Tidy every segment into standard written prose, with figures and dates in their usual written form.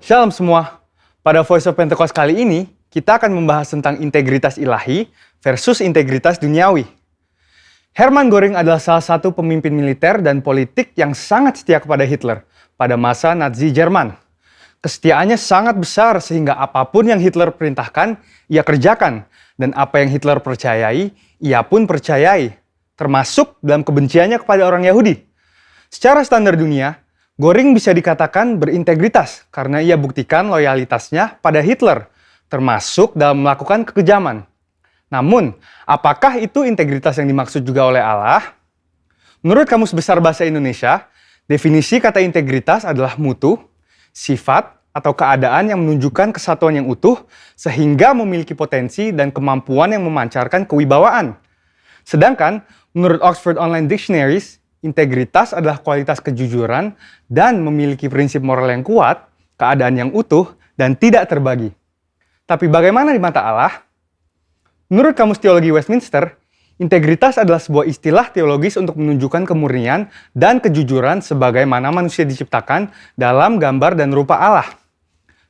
Shalom semua. Pada Voice of Pentecost kali ini, kita akan membahas tentang integritas ilahi versus integritas duniawi. Hermann Göring adalah salah satu pemimpin militer dan politik yang sangat setia kepada Hitler pada masa Nazi Jerman. Kesetiaannya sangat besar sehingga apapun yang Hitler perintahkan, ia kerjakan. Dan apa yang Hitler percayai, ia pun percayai. Termasuk dalam kebenciannya kepada orang Yahudi. Secara standar dunia, Göring bisa dikatakan berintegritas karena ia buktikan loyalitasnya pada Hitler, termasuk dalam melakukan kekejaman. Namun, apakah itu integritas yang dimaksud juga oleh Allah? Menurut Kamus Besar Bahasa Indonesia, definisi kata integritas adalah mutu, sifat, atau keadaan yang menunjukkan kesatuan yang utuh sehingga memiliki potensi dan kemampuan yang memancarkan kewibawaan. Sedangkan, menurut Oxford Online Dictionaries, integritas adalah kualitas kejujuran dan memiliki prinsip moral yang kuat, keadaan yang utuh, dan tidak terbagi. Tapi bagaimana di mata Allah? Menurut Kamus Teologi Westminster, integritas adalah sebuah istilah teologis untuk menunjukkan kemurnian dan kejujuran sebagaimana manusia diciptakan dalam gambar dan rupa Allah.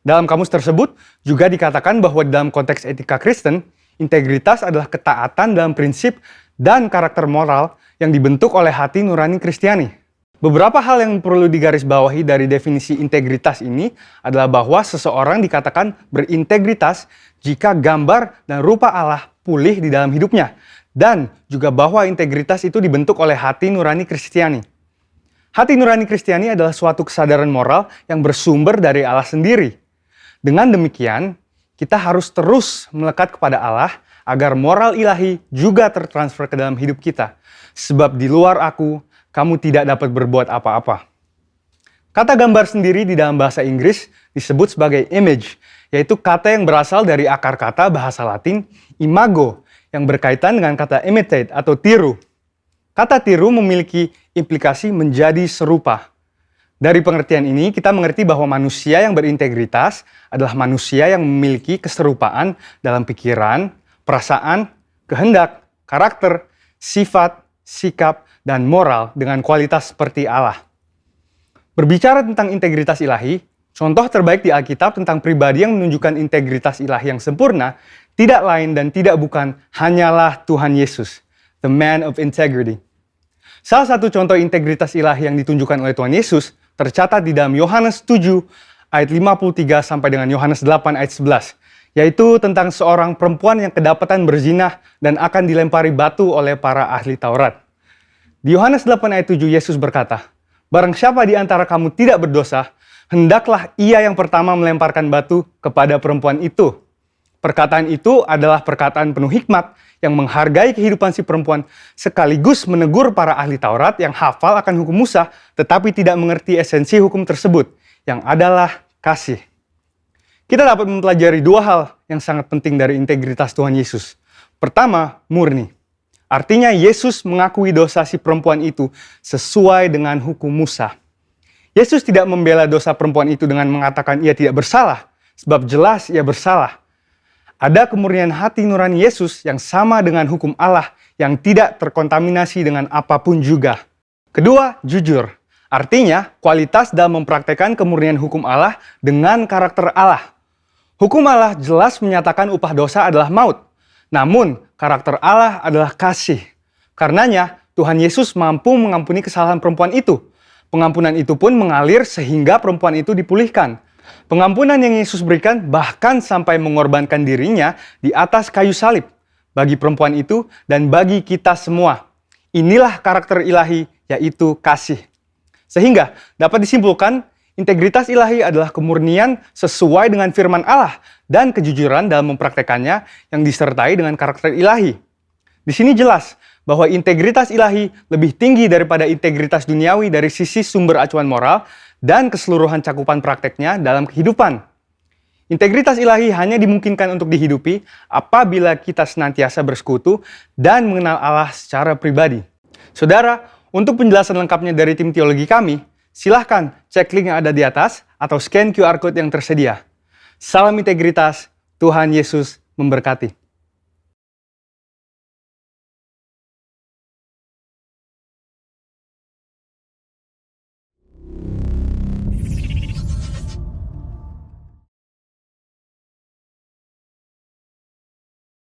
Dalam kamus tersebut juga dikatakan bahwa dalam konteks etika Kristen, integritas adalah ketaatan dalam prinsip dan karakter moral yang dibentuk oleh hati nurani Kristiani. Beberapa hal yang perlu digarisbawahi dari definisi integritas ini adalah bahwa seseorang dikatakan berintegritas jika gambar dan rupa Allah pulih di dalam hidupnya, dan juga bahwa integritas itu dibentuk oleh hati nurani Kristiani. Hati nurani Kristiani adalah suatu kesadaran moral yang bersumber dari Allah sendiri. Dengan demikian, kita harus terus melekat kepada Allah agar moral ilahi juga tertransfer ke dalam hidup kita. Sebab di luar aku, kamu tidak dapat berbuat apa-apa. Kata gambar sendiri di dalam bahasa Inggris disebut sebagai image, yaitu kata yang berasal dari akar kata bahasa Latin imago, yang berkaitan dengan kata imitate atau tiru. Kata tiru memiliki implikasi menjadi serupa. Dari pengertian ini, kita mengerti bahwa manusia yang berintegritas adalah manusia yang memiliki keserupaan dalam pikiran, perasaan, kehendak, karakter, sifat, sikap, dan moral dengan kualitas seperti Allah. Berbicara tentang integritas ilahi, contoh terbaik di Alkitab tentang pribadi yang menunjukkan integritas ilahi yang sempurna tidak lain dan tidak bukan hanyalah Tuhan Yesus, the man of integrity. Salah satu contoh integritas ilahi yang ditunjukkan oleh Tuhan Yesus tercatat di dalam Yohanes 7 ayat 53 sampai dengan Yohanes 8 ayat 11, yaitu tentang seorang perempuan yang kedapatan berzina dan akan dilempari batu oleh para ahli Taurat. Di Yohanes 8 ayat 7 Yesus berkata, "Barang siapa di antara kamu tidak berdosa, hendaklah ia yang pertama melemparkan batu kepada perempuan itu." Perkataan itu adalah perkataan penuh hikmat yang menghargai kehidupan si perempuan sekaligus menegur para ahli Taurat yang hafal akan hukum Musa tetapi tidak mengerti esensi hukum tersebut, yang adalah kasih. Kita dapat mempelajari dua hal yang sangat penting dari integritas Tuhan Yesus. Pertama, murni. Artinya Yesus mengakui dosa si perempuan itu sesuai dengan hukum Musa. Yesus tidak membela dosa perempuan itu dengan mengatakan ia tidak bersalah, sebab jelas ia bersalah. Ada kemurnian hati nurani Yesus yang sama dengan hukum Allah yang tidak terkontaminasi dengan apapun juga. Kedua, jujur. Artinya, kualitas dalam mempraktekkan kemurnian hukum Allah dengan karakter Allah. Hukum Allah jelas menyatakan upah dosa adalah maut. Namun, karakter Allah adalah kasih. Karenanya, Tuhan Yesus mampu mengampuni kesalahan perempuan itu. Pengampunan itu pun mengalir sehingga perempuan itu dipulihkan. Pengampunan yang Yesus berikan bahkan sampai mengorbankan dirinya di atas kayu salib. Bagi perempuan itu dan bagi kita semua. Inilah karakter ilahi, yaitu kasih. Sehingga dapat disimpulkan, integritas ilahi adalah kemurnian sesuai dengan firman Allah dan kejujuran dalam mempraktekannya yang disertai dengan karakter ilahi. Di sini jelas bahwa integritas ilahi lebih tinggi daripada integritas duniawi dari sisi sumber acuan moral dan keseluruhan cakupan prakteknya dalam kehidupan. Integritas ilahi hanya dimungkinkan untuk dihidupi apabila kita senantiasa bersekutu dan mengenal Allah secara pribadi. Saudara, untuk penjelasan lengkapnya dari tim teologi kami, silahkan cek link yang ada di atas atau scan QR Code yang tersedia. Salam integritas, Tuhan Yesus memberkati.